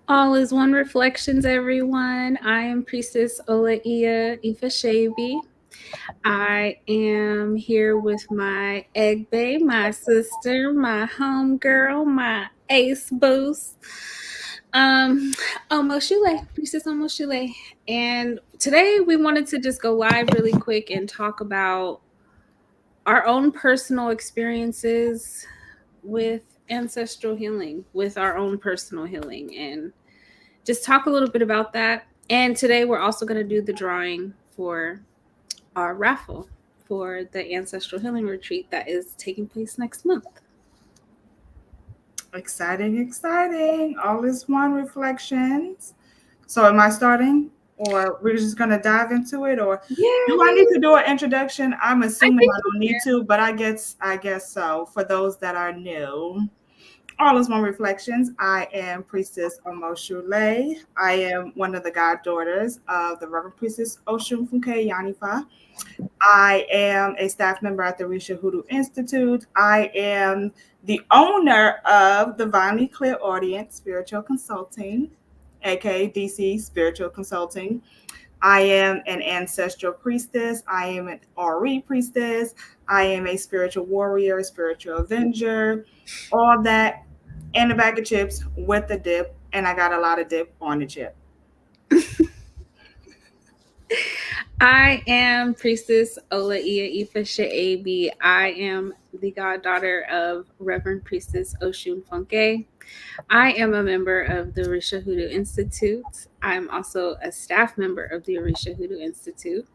All is one reflections, everyone. I am Priestess Ola Iya Ifashabi. I am here with my egg babe, my sister, my home girl, my ace boost, um, Omo Sule, Priestess Omo Sule. And today we wanted to just go live really quick and talk about our own personal experiences with ancestral healing, with our own personal healing, and just talk a little bit about that. And today we're also going to do the drawing for our raffle for the Ancestral Healing Retreat that is taking place next month. Exciting, exciting. All is one reflections. So am I starting? Or we're just gonna dive into it? Or do I need Yay! to do an introduction? I'm I assuming think I don't need to, but I guess so. For those that are new. All is one reflections. I am Priestess Omo Sule. I am one of the goddaughters of the Reverend Priestess Osun Funke Yanifa. I am a staff member at the Orisa Hoodoo Institute. I am the owner of Divinely Clairaudient Spiritual Consulting, aka DC Spiritual Consulting. I am an ancestral priestess. I am an RE priestess. I am a spiritual warrior, spiritual avenger, all that, and a bag of chips with the dip. And I got a lot of dip on the chip. I am Priestess Ola Iya Ifa Sha'abi. I am the goddaughter of Reverend Priestess Oshun Funke. I am a member of the Orisha Hoodoo Institute. I'm also a staff member of the Orisha Hoodoo Institute.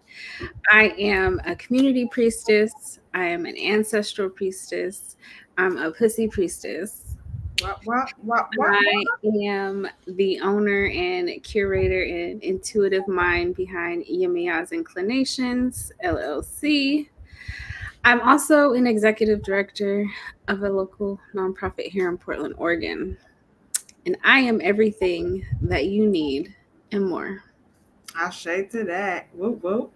I am a community priestess. I am an ancestral priestess. I'm a pussy priestess. What? I am the owner and curator and intuitive mind behind Yamiya's Inclinations, LLC. I'm also an executive director of a local nonprofit here in Portland, Oregon. And I am everything that you need and more. I'll shade to that. Whoop, whoop.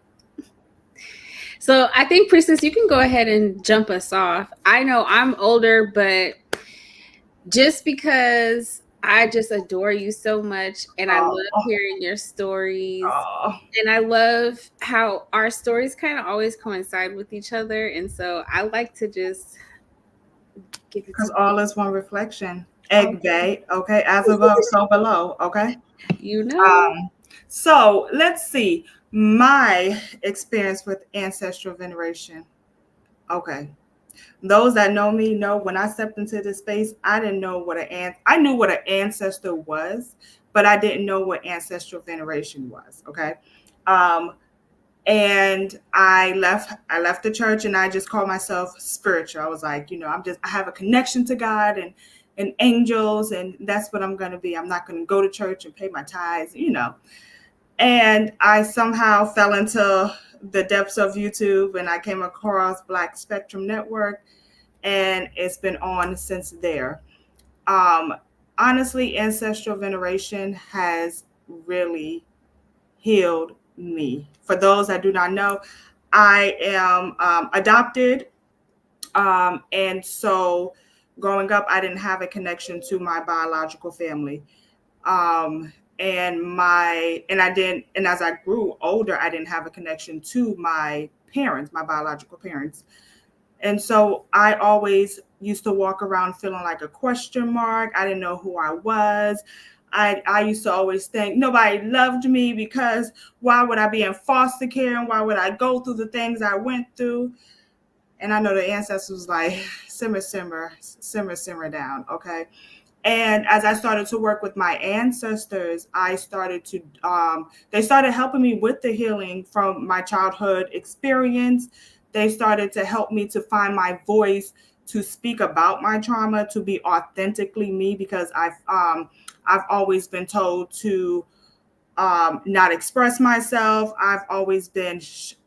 So I think, Priestess, you can go ahead and jump us off. I know I'm older, but just because I just adore you so much and I Oh, love hearing your stories. oh. And I love how our stories kind of always coincide with each other. And so I like to just give it Because to all is one reflection. all Egg bay, okay? As above, so below, okay? you know. Um, so let's see. My experience with ancestral veneration. Okay. Those that know me know when I stepped into this space, I didn't know what I knew what an ancestor was, but I didn't know what ancestral veneration was. Okay. Um, and I left the church and I just called myself spiritual. I was like, I have a connection to God and angels, and that's what I'm gonna be. I'm not gonna go to church and pay my tithes. And I somehow fell into the depths of YouTube and I came across Black Spectrum Network, and it's been on since there. Um, Honestly, ancestral veneration has really healed me. For those that do not know, I am adopted. And so growing up, I didn't have a connection to my biological family. And I didn't, and as I grew older, I didn't have a connection to my parents, my biological parents. And so I always used to walk around feeling like a question mark. I didn't know who I was. I used to always think nobody loved me because why would I be in foster care and why would I go through the things I went through? And I know the ancestors was like, simmer, simmer, simmer, simmer down, okay? And as I started to work with my ancestors, they started helping me with the healing from my childhood experience. They started to help me to find my voice, to speak about my trauma, to be authentically me, because I've always been told to not express myself. I've always been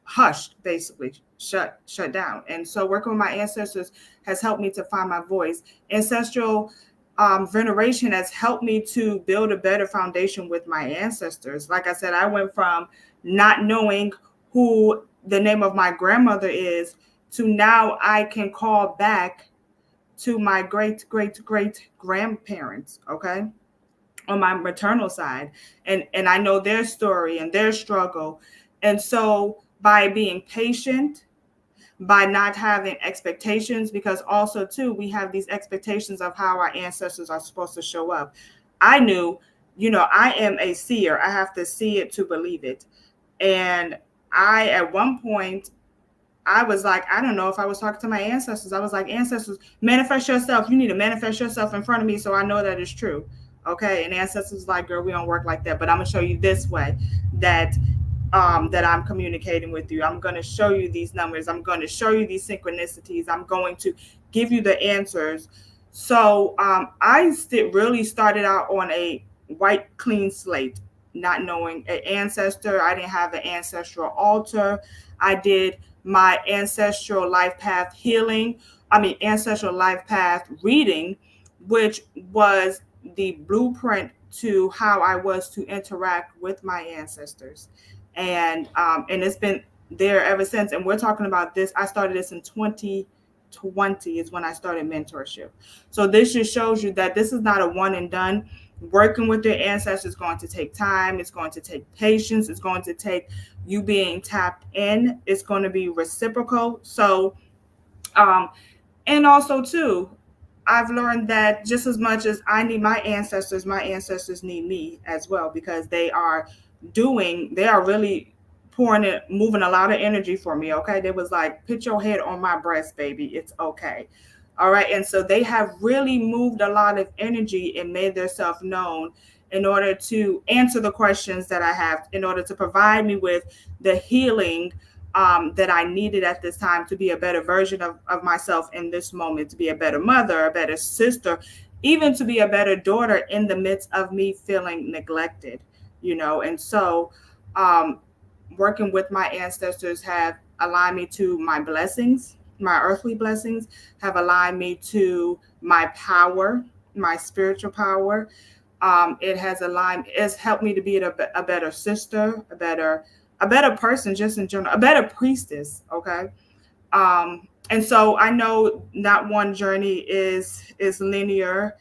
hushed, basically shut down. And so working with my ancestors has helped me to find my voice. Ancestral veneration has helped me to build a better foundation with my ancestors. Like I said, I went from not knowing who the name of my grandmother is to now I can call back to my great great great grandparents. Okay. on my maternal side, and I know their story and their struggle. And so by being patient, by not having expectations, because also too we have these expectations of how our ancestors are supposed to show up. I knew, I am a seer. I have to see it to believe it. And I, at one point, I was like, I don't know if I was talking to my ancestors. I was like, ancestors, manifest yourself. You need to manifest yourself in front of me so I know that it's true. Okay. And ancestors like, girl, we don't work like that. But I'm gonna show you this way that that I'm communicating with you. I'm going to show you these numbers. I'm going to show you these synchronicities. I'm going to give you the answers. So I really started out on a white, clean slate, not knowing an ancestor. I didn't have an ancestral altar. I did my ancestral life path healing. Ancestral life path reading, which was the blueprint to how I was to interact with my ancestors. And it's been there ever since. And we're talking about this. I started this in 2020 is when I started mentorship. So this just shows you that this is not a one and done. Working with your ancestors is going to take time. It's going to take patience. It's going to take you being tapped in. It's going to be reciprocal. So, and also too, I've learned that just as much as I need my ancestors need me as well, because they are really pouring it, moving a lot of energy for me. Okay. They was like, put your head on my breast, baby. It's okay. All right. And so they have really moved a lot of energy and made themselves known in order to answer the questions that I have, in order to provide me with the healing that I needed at this time to be a better version of myself in this moment, to be a better mother, a better sister, even to be a better daughter in the midst of me feeling neglected. And so um, working with my ancestors have aligned me to my blessings, my earthly blessings, have aligned me to my power, my spiritual power. It's helped me to be a better sister, a better person, just in general, a better priestess. Okay. And so I know not one journey is linear.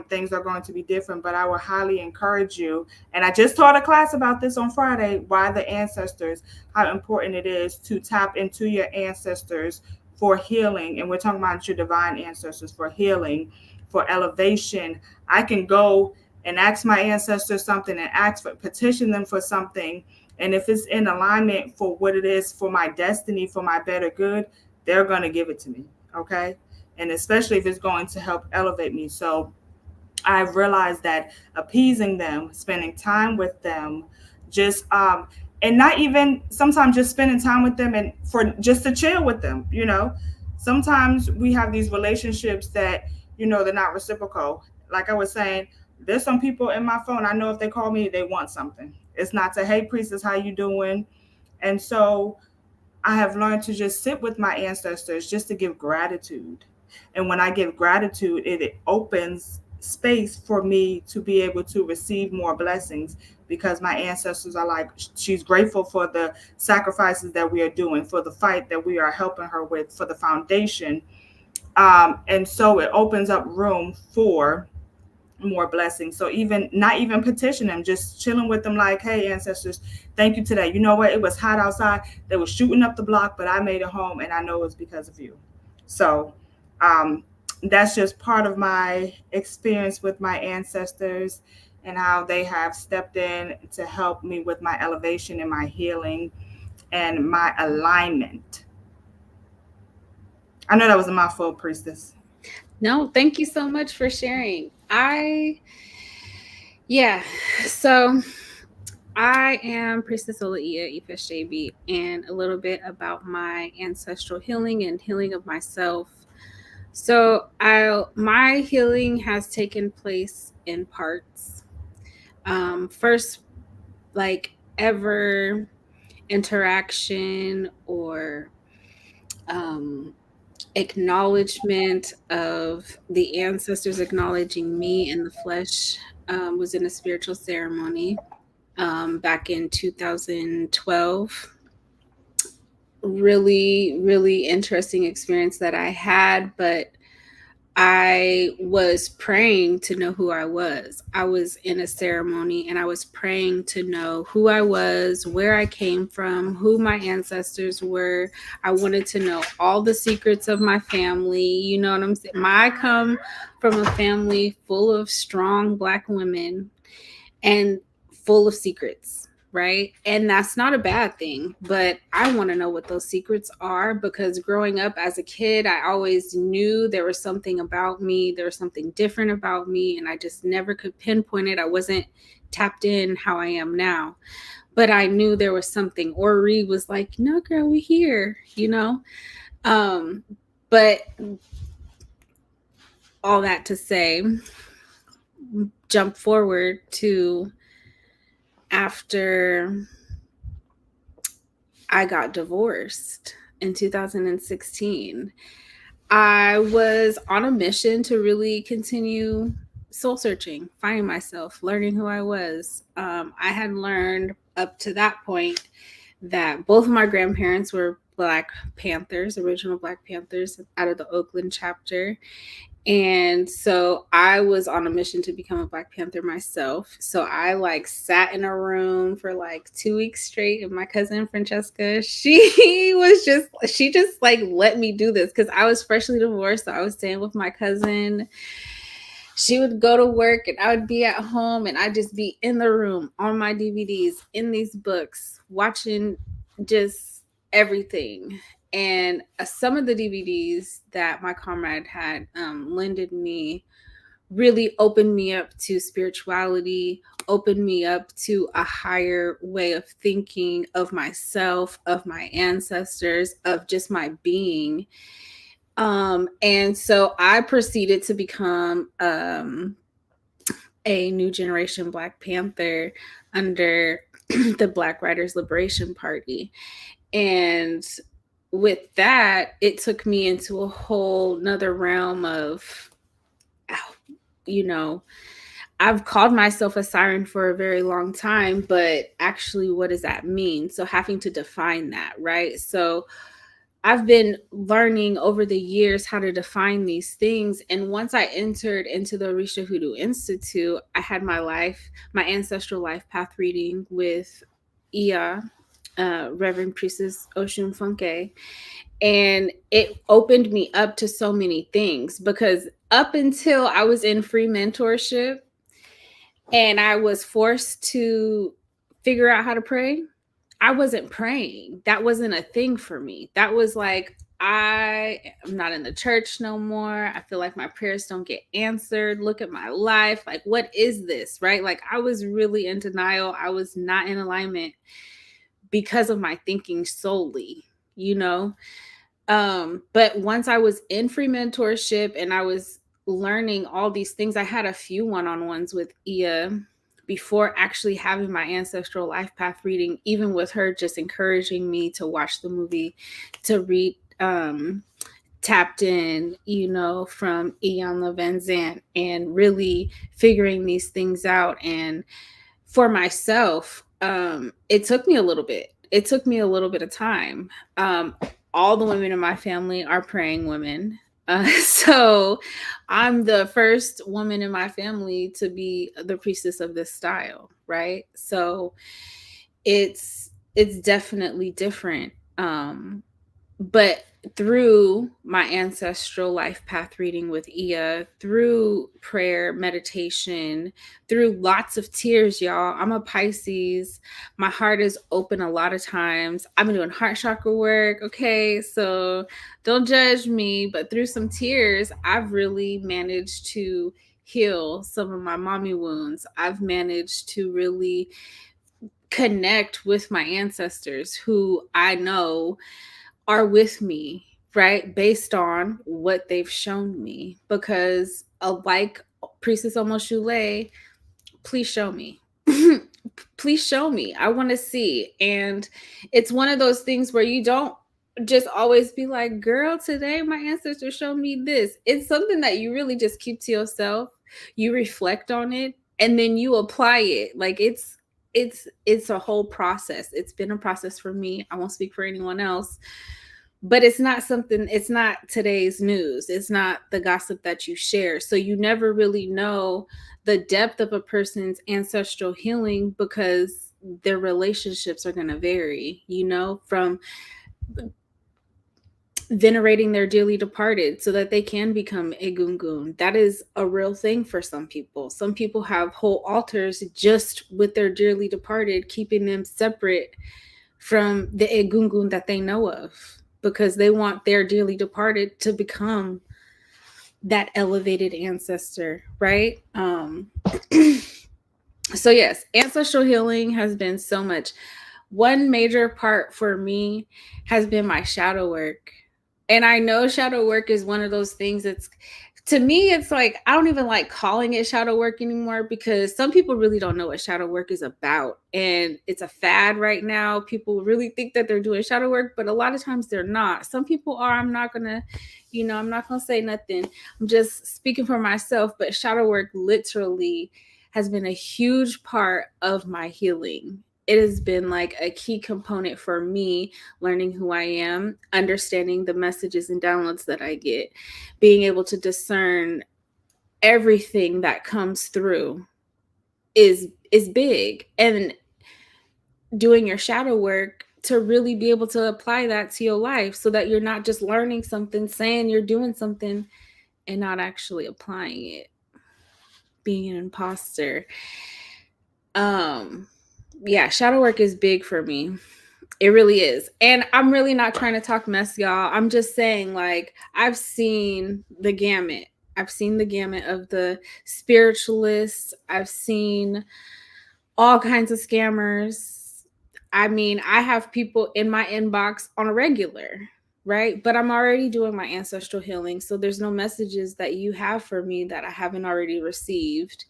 Things are going to be different, but I would highly encourage you. And I just taught a class about this on Friday, why the ancestors, how important it is to tap into your ancestors for healing. And we're talking about your divine ancestors for healing, for elevation. I can go and ask my ancestors something and petition them for something. And if it's in alignment for what it is, for my destiny, for my better good, they're going to give it to me. Okay. And especially if it's going to help elevate me. So I've realized that appeasing them, spending time with them, just and not even sometimes just spending time with them and for just to chill with them. Sometimes we have these relationships that they're not reciprocal. Like I was saying, there's some people in my phone, I know if they call me, they want something. It's not to, hey priestess, how you doing? And so I have learned to just sit with my ancestors just to give gratitude. And when I give gratitude, it opens space for me to be able to receive more blessings, because my ancestors are like, she's grateful for the sacrifices that we are doing, for the fight that we are helping her with, for the foundation. And so it opens up room for more blessings. So even not even petition them, just chilling with them like, hey ancestors, thank you today. You know what? It was hot outside. They were shooting up the block, but I made it home and I know it was because of you. So that's just part of my experience with my ancestors and how they have stepped in to help me with my elevation and my healing and my alignment. I know that was a mouthful, priestess. No, thank you so much for sharing. Yeah, so I am Priestess Ola Iya Ifeshebi, and a little bit about my ancestral healing and healing of myself. So my healing has taken place in parts. First, like ever interaction or um, acknowledgement of the ancestors acknowledging me in the flesh was in a spiritual ceremony back in 2012. Really, really interesting experience that I had, but I was praying to know who I was. I was in a ceremony and I was praying to know who I was, where I came from, who my ancestors were. I wanted to know all the secrets of my family. You know what I'm saying? I come from a family full of strong Black women and full of secrets, right? And that's not a bad thing, but I want to know what those secrets are, because growing up as a kid, I always knew there was something about me, there was something different about me, and I just never could pinpoint it. I wasn't tapped in how I am now, but I knew there was something. Ori was like, "No, girl, we're here," you know? But all that to say, jump forward to after I got divorced in 2016. I was on a mission to really continue soul searching, finding myself, learning who I was. I had learned up to that point that both of my grandparents were Black Panthers, original Black Panthers out of the Oakland chapter. And so I was on a mission to become a Black Panther myself. So I like sat in a room for like 2 weeks straight. And my cousin Francesca, she just like let me do this because I was freshly divorced. So I was staying with my cousin. She would go to work and I would be at home and I'd just be in the room on my DVDs, in these books, watching just everything. And some of the DVDs that my comrade had lended me really opened me up to spirituality, opened me up to a higher way of thinking of myself, of my ancestors, of just my being. And so I proceeded to become a new generation Black Panther under the Black Writers Liberation Party. And with that, it took me into a whole nother realm of, you know, I've called myself a siren for a very long time, but actually, what does that mean? So having to define that, right? So I've been learning over the years how to define these things. And once I entered into the Orisa Hoodoo Institute, I had my ancestral life path reading with Iya, Reverend Priestess Osun Funke. And it opened me up to so many things because up until I was in free mentorship and I was forced to figure out how to pray, I wasn't praying. That wasn't a thing for me. That was like, I am not in the church no more. I feel like my prayers don't get answered. Look at my life. Like, what is this? Right? Like, I was really in denial. I was not in alignment because of my thinking solely, you know? But once I was in free mentorship and I was learning all these things, I had a few one-on-ones with Iya before actually having my ancestral life path reading, even with her just encouraging me to watch the movie, to read Tapped In, you know, from Ian Van Zant, and really figuring these things out. And for myself, it took me a little bit. It took me a little bit of time. All the women in my family are praying women. So I'm the first woman in my family to be the priestess of this style, right? So it's definitely different. But through my ancestral life path reading with Iya, through prayer, meditation, through lots of tears, y'all. I'm a Pisces. My heart is open a lot of times. I've been doing heart chakra work. Okay, so don't judge me. But through some tears, I've really managed to heal some of my mommy wounds. I've managed to really connect with my ancestors who I know are with me, right? Based on what they've shown me. Because like Priestess Omo Sule, please show me. Please show me. I want to see. And it's one of those things where you don't just always be like, girl, today my ancestors showed me this. It's something that you really just keep to yourself. You reflect on it and then you apply it. Like it's a whole process. It's been a process for me. I won't speak for anyone else, but it's not today's news. It's not the gossip that you share. So you never really know the depth of a person's ancestral healing, because their relationships are going to vary, from venerating their dearly departed so that they can become egungun. That is a real thing for some people. Some people have whole altars just with their dearly departed, keeping them separate from the egungun that they know of, because they want their dearly departed to become that elevated ancestor, right? So yes, ancestral healing has been so much. One major part for me has been my shadow work. And I know shadow work is one of those things that's, to me, it's like, I don't even like calling it shadow work anymore, because some people really don't know what shadow work is about. And it's a fad right now. People really think that they're doing shadow work, but a lot of times they're not. Some people are. I'm not going to say nothing. I'm just speaking for myself, but shadow work literally has been a huge part of my healing. It has been like a key component for me learning who I am, understanding the messages and downloads that I get, being able to discern everything that comes through is big. And doing your shadow work to really be able to apply that to your life, so that you're not just learning something, saying you're doing something, and not actually applying it, being an imposter. Yeah, shadow work is big for me. It really is. And I'm really not trying to talk mess, y'all. I'm just saying, like, I've seen the gamut. I've seen the gamut of the spiritualists. I've seen all kinds of scammers. I mean, I have people in my inbox on a regular, right? But I'm already doing my ancestral healing. So there's no messages that you have for me that I haven't already received.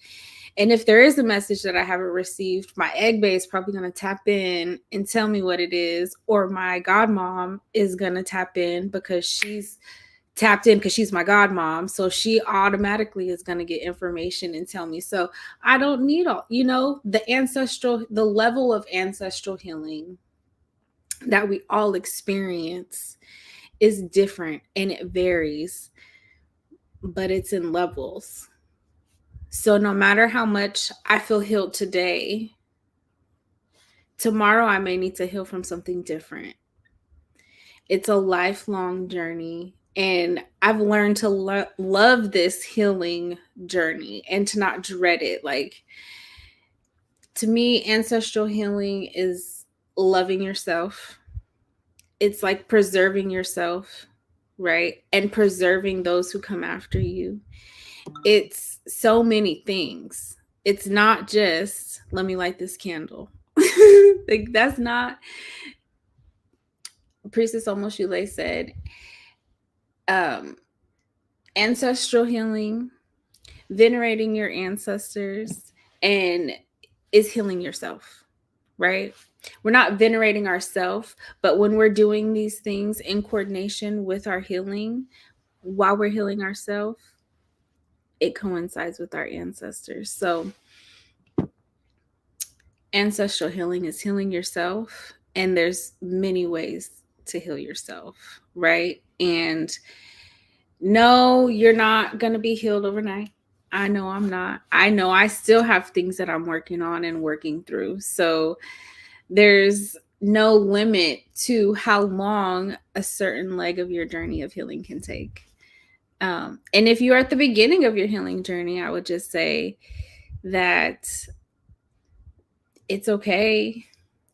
And if there is a message that I haven't received, my egg bay is probably going to tap in and tell me what it is, or my godmom is going to tap in because she's tapped in because she's my godmom. So she automatically is going to get information and tell me. So I don't need the level of ancestral healing that we all experience is different, and it varies, but it's in levels. So no matter how much I feel healed today, tomorrow I may need to heal from something different. It's a lifelong journey. And I've learned to love this healing journey and to not dread it. Like, to me, ancestral healing is loving yourself. It's like preserving yourself, right? And preserving those who come after you. It's so many things. It's not just, let me light this candle. Like, that's not. Priestess Omo Sule said, ancestral healing, venerating your ancestors, and is healing yourself, right? We're not venerating ourselves, but when we're doing these things in coordination with our healing, while we're healing ourselves, it coincides with our ancestors. So ancestral healing is healing yourself, and there's many ways to heal yourself, right? And no, you're not going to be healed overnight. I know I'm not. I know I still have things that I'm working on and working through. So there's no limit to how long a certain leg of your journey of healing can take. And if you're at the beginning of your healing journey, I would just say that it's okay.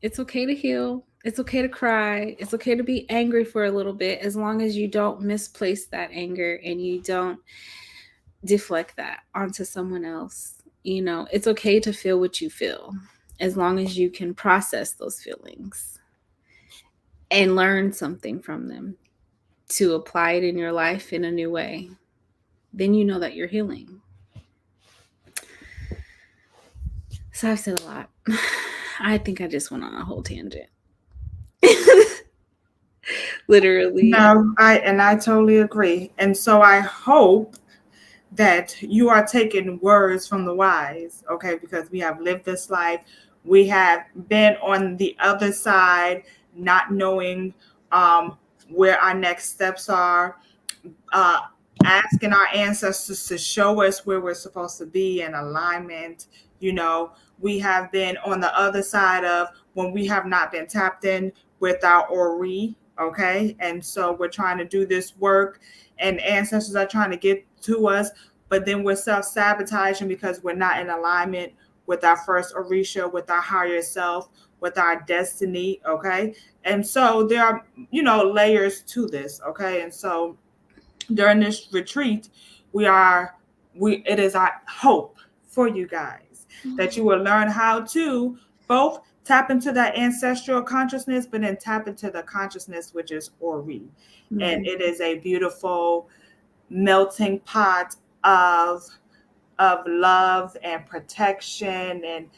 It's okay to heal. It's okay to cry. It's okay to be angry for a little bit, as long as you don't misplace that anger and you don't deflect that onto someone else. It's okay to feel what you feel, as long as you can process those feelings and learn something from them to apply it in your life in a new way. Then you know that you're healing. So I've said a lot. I think I just went on a whole tangent. Literally. No, I totally agree. And so I hope that you are taking words from the wise, okay? Because we have lived this life. We have been on the other side, not knowing where our next steps are, asking our ancestors to show us where we're supposed to be in alignment. You know, we have been on the other side of when we have not been tapped in with our Ori, okay? And so we're trying to do this work, and ancestors are trying to get to us, but then we're self-sabotaging because we're not in alignment with our first Orisha, with our higher self, with our destiny, okay? And so there are, layers to this, okay? And so during this retreat, it is our hope for you guys that you will learn how to both tap into that ancestral consciousness, but then tap into the consciousness which is Ori. And it is a beautiful melting pot of love and protection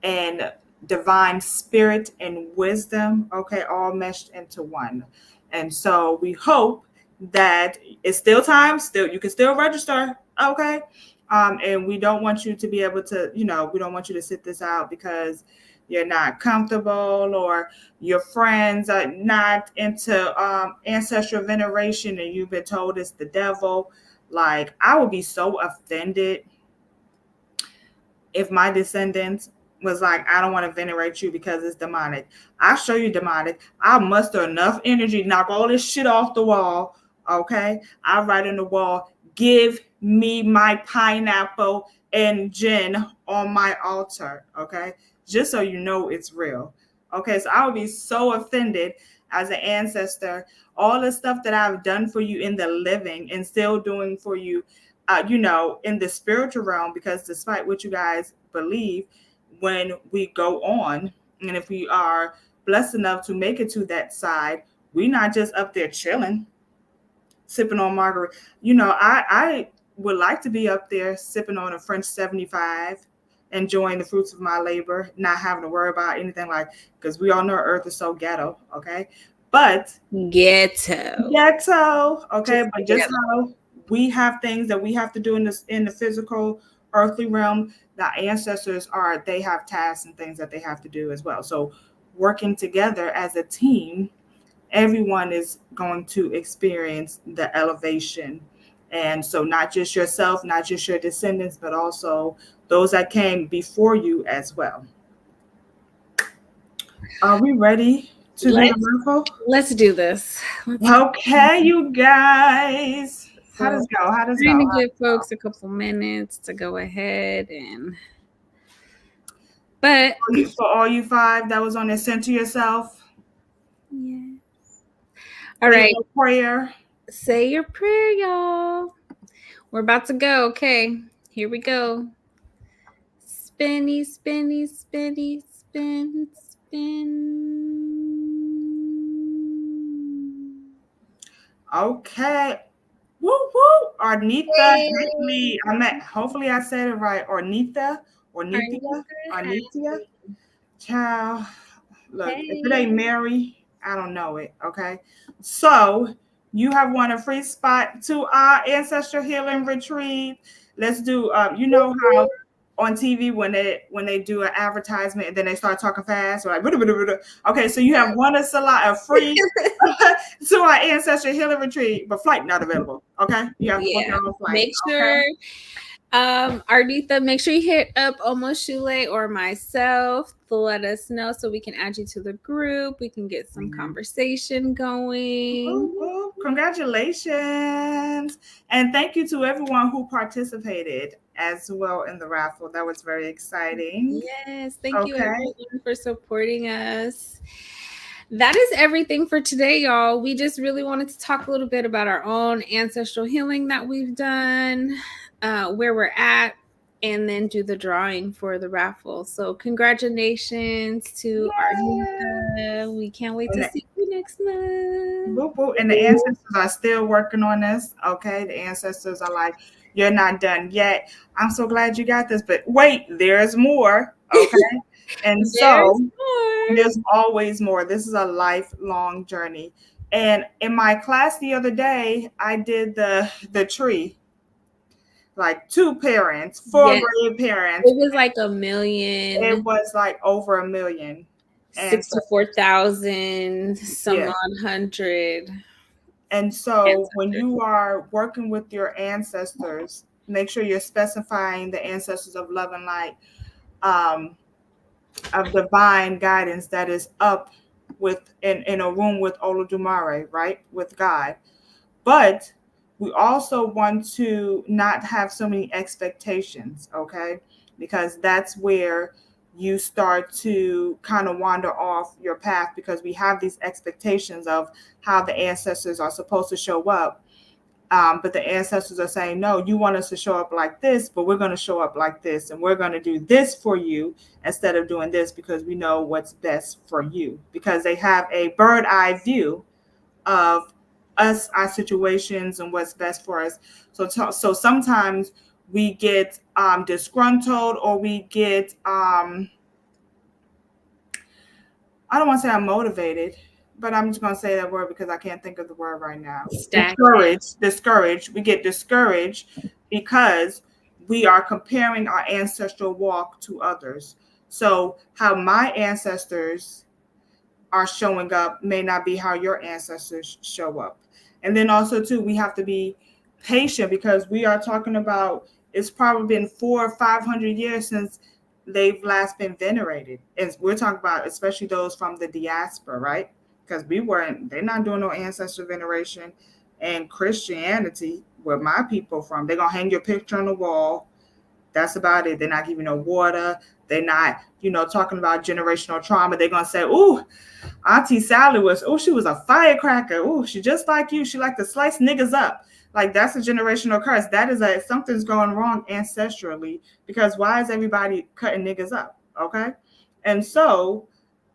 and divine spirit and wisdom, okay, all meshed into one. And so we hope that it's still time, you can still register, okay? And we don't want you to be able to, we don't want you to sit this out because you're not comfortable or your friends are not into ancestral veneration and you've been told it's the devil. Like, I would be so offended if my descendants was like, I don't want to venerate you because it's demonic. I'll show you demonic. I'll muster enough energy, knock all this shit off the wall. Okay. I'll write on the wall, give me my pineapple and gin on my altar. Okay. Just so you know it's real. Okay. So I would be so offended as an ancestor, all the stuff that I've done for you in the living and still doing for you in the spiritual realm, because despite what you guys believe, when we go on, and if we are blessed enough to make it to that side, we're not just up there chilling, sipping on margarita. I would like to be up there sipping on a French 75, enjoying the fruits of my labor, not having to worry about anything, like, because we all know Earth is so ghetto, okay? But ghetto, okay? But just how we have things that we have to do in the physical earthly realm, the ancestors they have tasks and things that they have to do as well. So working together as a team, everyone is going to experience the elevation. And so not just yourself, not just your descendants, but also those that came before you as well. Are we ready to do the raffle? Let's do this. Okay, you guys. How does it go? Trying to give folks a couple minutes to go ahead and. But for all you 5 that was on there, center yourself. Yes. All right. Prayer. Say your prayer, y'all. We're about to go. Okay, here we go. Spinny, spinny, spinny, spin, spin. Okay. Woo woo. Arnitha Higley. Hopefully I said it right. Arnitha. Child. Look, if it ain't Mary, I don't know it. Okay. So you have won a free spot to our Ancestral Healing Retreat. Let's do you know how on TV when they do an advertisement and then they start talking fast, or like, okay, so you have won a free to our Ancestral Healing Retreat, but flight not available. Okay, you have to book your own flight. Make sure, Arditha, make sure you hit up Omo Sule or myself to let us know so we can add you to the group. We can get some conversation going. Congratulations. And thank you to everyone who participated as well in the raffle. That was very exciting. Yes, thank you everyone for supporting us. That is everything for today, y'all. We just really wanted to talk a little bit about our own ancestral healing that we've done, where we're at, and then do the drawing for the raffle. So congratulations to Arditha. We can't wait to see you next month. Boop, boop. And the ancestors are still working on this. Okay, the ancestors are like, you're not done yet. I'm so glad you got this, but wait, there's more. Okay. And so there's always more. This is a lifelong journey. And in my class the other day, I did the tree. Like 2 parents, 4 grandparents. It was like 1 million. It was like over 1 million. 64,000, some odd hundred. And so when you are working with your ancestors, make sure you're specifying the ancestors of love and light, of divine guidance that is up in a room with Olodumare, right? With God. But we also want to not have so many expectations, okay? Because that's where you start to kind of wander off your path, because we have these expectations of how the ancestors are supposed to show up. But the ancestors are saying, no, you want us to show up like this, but we're going to show up like this. And we're going to do this for you instead of doing this, because we know what's best for you. Because they have a bird eye view of us, our situations, and what's best for us. So sometimes we get disgruntled, or we get, I don't want to say I'm motivated, but I'm just going to say that word because I can't think of the word right now. Discouraged. We get discouraged because we are comparing our ancestral walk to others. So how my ancestors are showing up may not be how your ancestors show up. And then also too, we have to be patient, because we are talking about, it's probably been 400 or 500 years since they've last been venerated. And we're talking about especially those from the diaspora, right? Because they're not doing no ancestor veneration. And Christianity, where my people from, they're gonna hang your picture on the wall. That's about it. They're not giving no water. They're not, talking about generational trauma. They're gonna say, "Ooh, Auntie Sally she was a firecracker. Ooh, she just like you. She liked to slice niggas up." Like, that's a generational curse. That is something's going wrong ancestrally, because why is everybody cutting niggas up? Okay. And so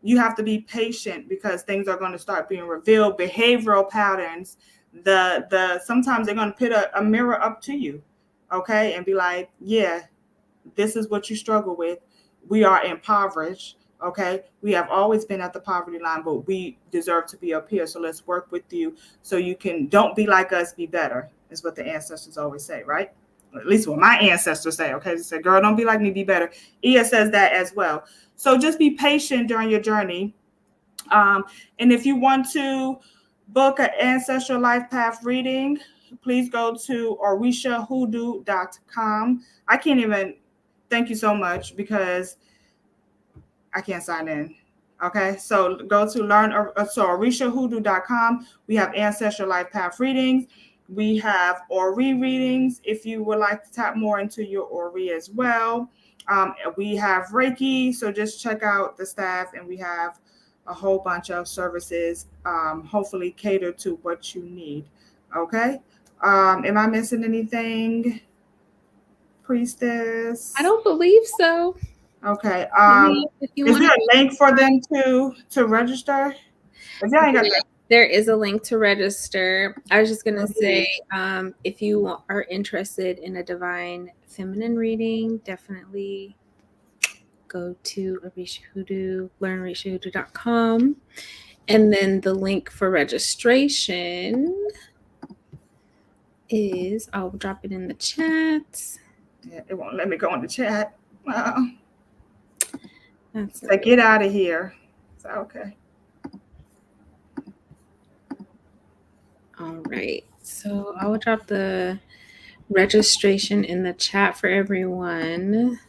you have to be patient, because things are going to start being revealed, behavioral patterns. Sometimes they're going to put a mirror up to you, okay, and be like, yeah, this is what you struggle with. We are impoverished. Okay, we have always been at the poverty line, but we deserve to be up here. So let's work with you, so you can, don't be like us, be better, is what the ancestors always say, right? At least what my ancestors say. Okay, they say, girl, don't be like me, be better. Iya says that as well. So just be patient during your journey. And if you want to book an ancestral life path reading, please go to orisahoodoo.com. I can't even thank you so much, because I can't sign in. Okay, so go to orisahoodoo.com. We have ancestral life path readings. We have Ori readings if you would like to tap more into your Ori as well. We have Reiki, so just check out the staff, and we have a whole bunch of services, hopefully catered to what you need. Okay, am I missing anything, Priestess? I don't believe so. Okay. Is there a link for them to register? There is a link to register. I was just gonna say, if you are interested in a divine feminine reading, definitely go to Orisa Hoodoo, learn orisahoodoo.com, and then the link for registration is, I'll drop it in the chat. Yeah, it won't let me go in the chat. That's like, get out of here. So, okay. All right. So I will drop the registration in the chat for everyone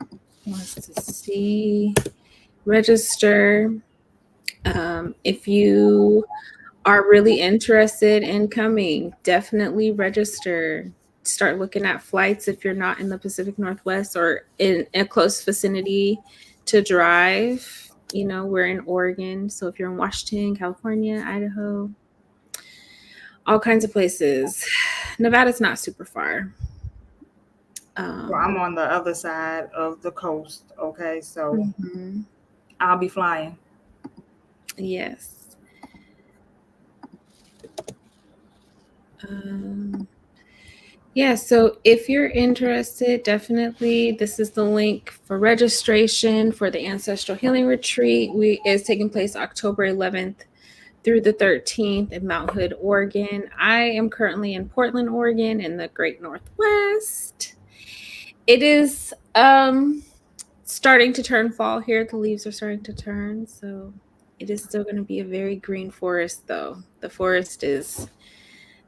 who wants to see. Register. If you are really interested in coming, definitely register. Start looking at flights if you're not in the Pacific Northwest or in a close vicinity to drive. We're in Oregon, so if you're in Washington, California, Idaho, all kinds of places. Nevada's not super far. Well, I'm on the other side of the coast, okay? So I'll be flying. Yes. Yeah, so if you're interested, definitely, this is the link for registration for the Ancestral Healing Retreat. It's taking place October 11th through the 13th in Mount Hood, Oregon. I am currently in Portland, Oregon, in the Great Northwest. It is starting to turn fall here. The leaves are starting to turn, so It is still going to be a very green forest, though. The forest is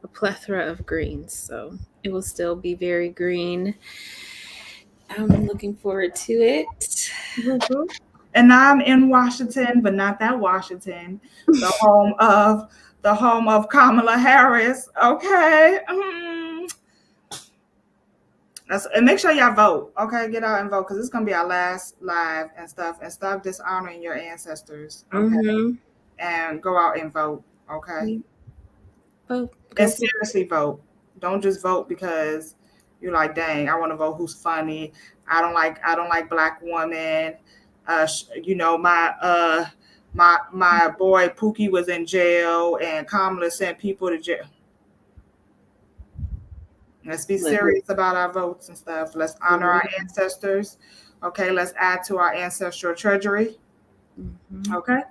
a plethora of greens, so it will still be very green. I'm looking forward to it. And I'm in Washington, but not that Washington, the home of Kamala Harris. Okay. And make sure y'all vote. Okay, get out and vote because it's gonna be our last live and stuff. And stop dishonoring your ancestors. Okay, and go out and vote. Okay, vote. And seriously vote. Don't just vote because you're like, dang, I want to vote who's funny. I don't like black women. My boy Pookie was in jail and Kamala sent people to jail. Let's be serious about our votes and stuff. Let's honor our ancestors. Okay, let's add to our ancestral treasury. Okay,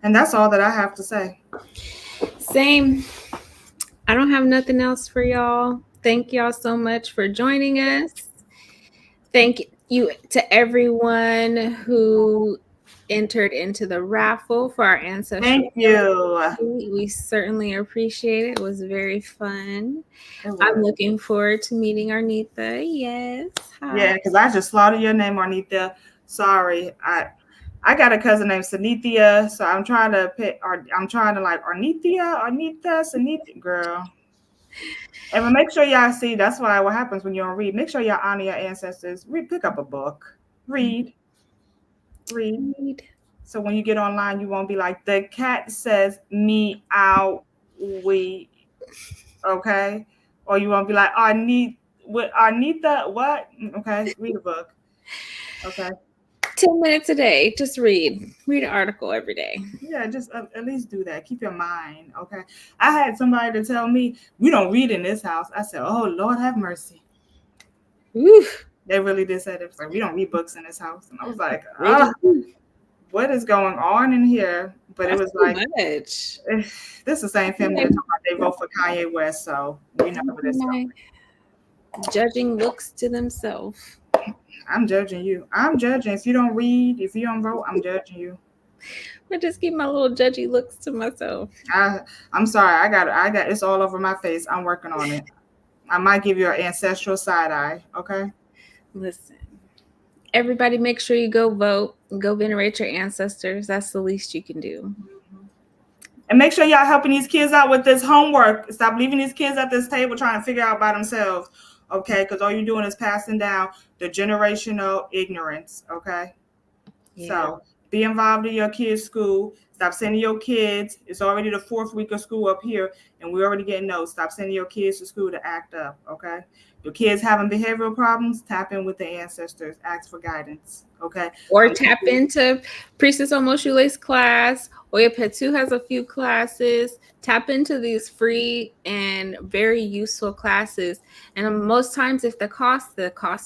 and that's all that I have to say. Same. I don't have nothing else for y'all. Thank y'all so much for joining us. Thank you to everyone who entered into the raffle for our ancestral. Thank you. We certainly appreciate it. It was very fun. I'm looking forward to meeting Arnitha. Yes. Hi. Yeah, because I just slaughtered your name, Arnitha. Sorry. I got a cousin named Sanithia, so I'm trying to like Arnithia, Sanithia, girl. And make sure y'all see, that's why what happens when you don't read. Make sure y'all honor your ancestors. Pick up a book. Read. So when you get online, you won't be like, the cat says me out, we. Okay? Or you won't be like, Arnitha, what? Okay, read a book. Okay. 10 minutes a day. Just read an article every day. Yeah, just at least do that. Keep your mind. Okay. I had somebody to tell me, we don't read in this house. I said, oh, Lord have mercy. Oof. They really did say that. It was like, we don't read books in this house. And I was like, what is going on in here? But it was like, this is the same family that talk about they vote for Kanye West. So we know what it's going. Judging looks to themselves. I'm judging you. I'm judging. If you don't read, if you don't vote, I'm judging you. I just keep my little judgy looks to myself. I'm sorry. I got it's all over my face. I'm working on it. I might give you an ancestral side eye. Okay. Listen, everybody, make sure you go vote. Go venerate your ancestors. That's the least you can do. And make sure y'all helping these kids out with this homework. Stop leaving these kids at this table trying to figure out by themselves. Okay, because all you're doing is passing down the generational ignorance. Okay. Yeah. So be involved in your kids' school. Stop sending your kids. It's already the 4th week of school up here, and we're already getting notes. Stop sending your kids to school to act up. Okay. Your kids having behavioral problems, tap in with the ancestors. Ask for guidance. Okay. Or tap into Priestess Omo Sule's class. Oya Petu has a few classes. Tap into these free and very useful classes. And most times, if the cost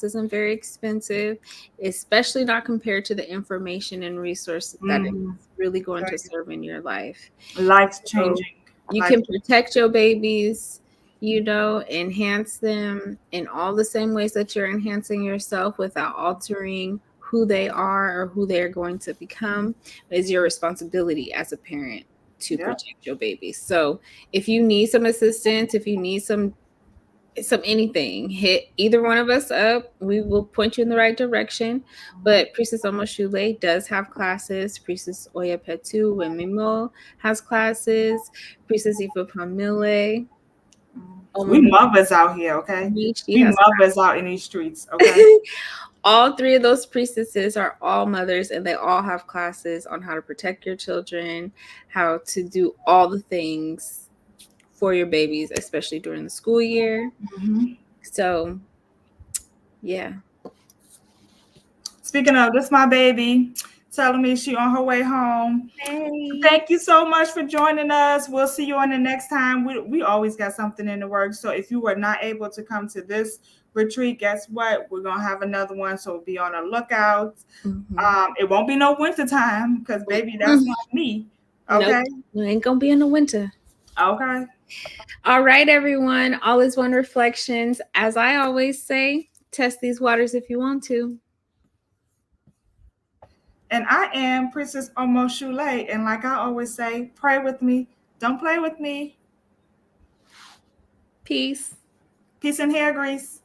isn't very expensive, especially not compared to the information and resources that it's really going to serve in your life. Life changing. So you can protect your babies, enhance them in all the same ways that you're enhancing yourself without altering who they are or who they're going to become. Is your responsibility as a parent to protect your babies. So if you need some assistance, if you need some anything, hit either one of us up. We will point you in the right direction. But Priestess Omo Sule does have classes. Priestess Oya Petu Wemimo has classes. Priestess Ifa Pamile. We mothers out here, okay? We mothers out in these streets, okay? All 3 of those priestesses are all mothers, and they all have classes on how to protect your children, how to do all the things for your babies, especially during the school year. So, yeah. Speaking of, this my baby telling me she on her way home. Hey. Thank you so much for joining us. We'll see you on the next time. We always got something in the works. So if you were not able to come to this retreat, guess what? We're going to have another one. So be on the lookout. It won't be no winter time because, baby, that's not me. Okay? Nope. It ain't going to be in the winter. Okay. All right, everyone. All is one reflections. As I always say, test these waters if you want to. And I am Priestess Omo Sule. And like I always say, pray with me. Don't play with me. Peace. Peace and hair grease.